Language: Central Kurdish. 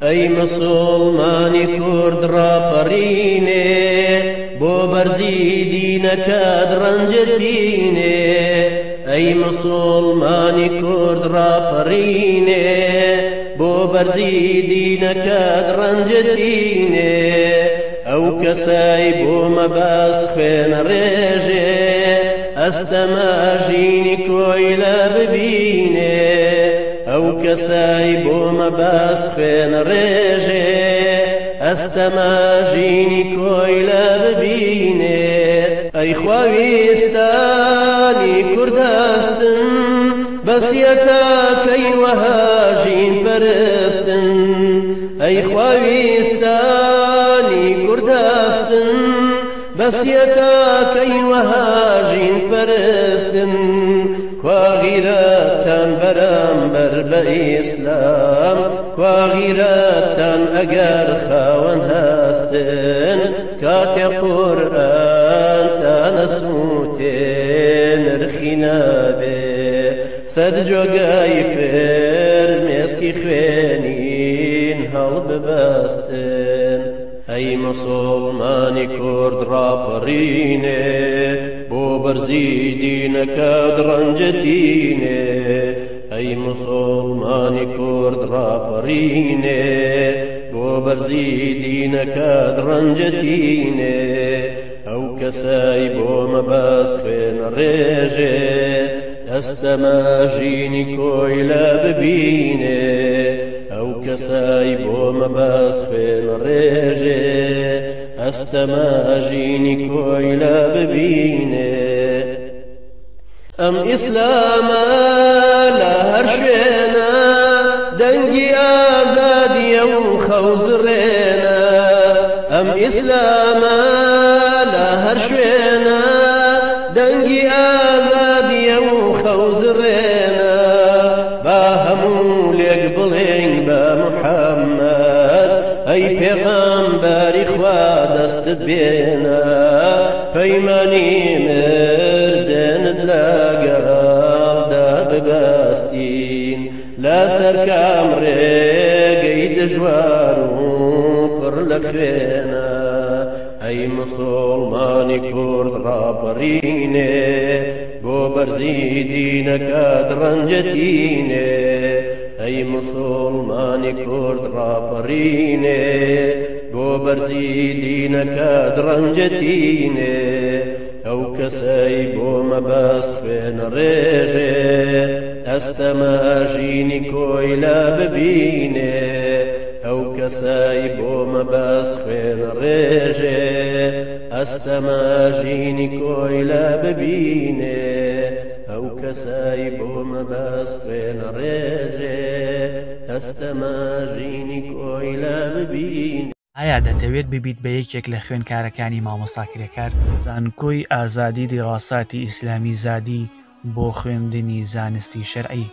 ئەی مسڵمانی کورد ڕاپەڕینێ بۆ بەرزی دینەکەت ڕەنجەتینێ ئەی مسڵمانی کورد ڕاپەڕینێ بۆ بەرزی دینەکەت ڕەنجەتینێ ئەو کەسای بۆ مەبەست خوێنە ڕێژێ ئەستەماژینی کۆی لە ببینێ ئەو کەسای بۆ مەبەست خوێنە ڕێژێ ئەستەماژینی کۆی لە ببینێ ئەی خواویستانی کوردستن بەسیەتەکەی وەهاژین پەرستن ئەی خواویستانی کوردستن بەسیەتەکەی وەهاژین پەرستن کواغیرەتان بەرامبەر بە ئیسلام کواغیرەتان ئەگەر خاوەن هەستن کاتێ قورئانتان ئەسووتێ نرخی نابێ سەد جۆگای فرمێسکی خوێنین هەڵببەستن ئەی مسڵمانی کورد ڕاپەڕینێ بۆ بەرزی دینەکەت ڕەنجەتینێ ئەی مسڵمانی کورد ڕاپەڕینێ بۆ بەرزی دینەکەت ڕەنجەتینێ ئەو کەسای بۆ مەبەست خوێنە ڕێژێ ئەستەماژینی کۆی لە ببینێ ئەو کەسای بۆ مەبەست خوێنە ڕێژێ ئەستەماژینی کۆی لە ببینێ ئەم ئیسلامە لە هەر شوێنە دەنگی ئازادیە و خەوزڕێنە ئەم ئیسلامە لە هەر شوێنە دەنگی ئازادیە و خەوزڕێنە با هەموو لێک بڵێن بە محەممەد ئەی پێغەمبەری خوا دەستت بێنە پەیمانی مردنت لەگەڵدا ببەستین لەسەر کام ڕێگەی دژوار و پڕ لە خوێنە ئەی مسڵمانی کورد ڕاپەڕینێ بۆ بەرزی دینەکەت ڕەنجەتینێ ئەی مسڵمانی کورد ڕاپەڕینێ بۆ بەرزی دینەکەت ڕەنجەتینێ ئەو کەسەی بۆ مەبەست خوێنە ڕێژێ ئەستەماژینی کۆی لە ببینێ ئەو کەسای بۆ مەبەست خوێنە ڕێژێ ئەستەماژینی کۆی لە ببینێ ئەو کەسای بۆ مەبەست خوێنە ڕێژێ ئەستەماژینی کۆی لە ببینێ. ئایا دەتەوێت ببیت بە یەکێک لە خوێندکارەکانی مامۆستا کرێکار؟ زانکۆی ئازادی دیڕاساتی ئیسلامی زادی بۆ خوێندنی زانستی شەرعی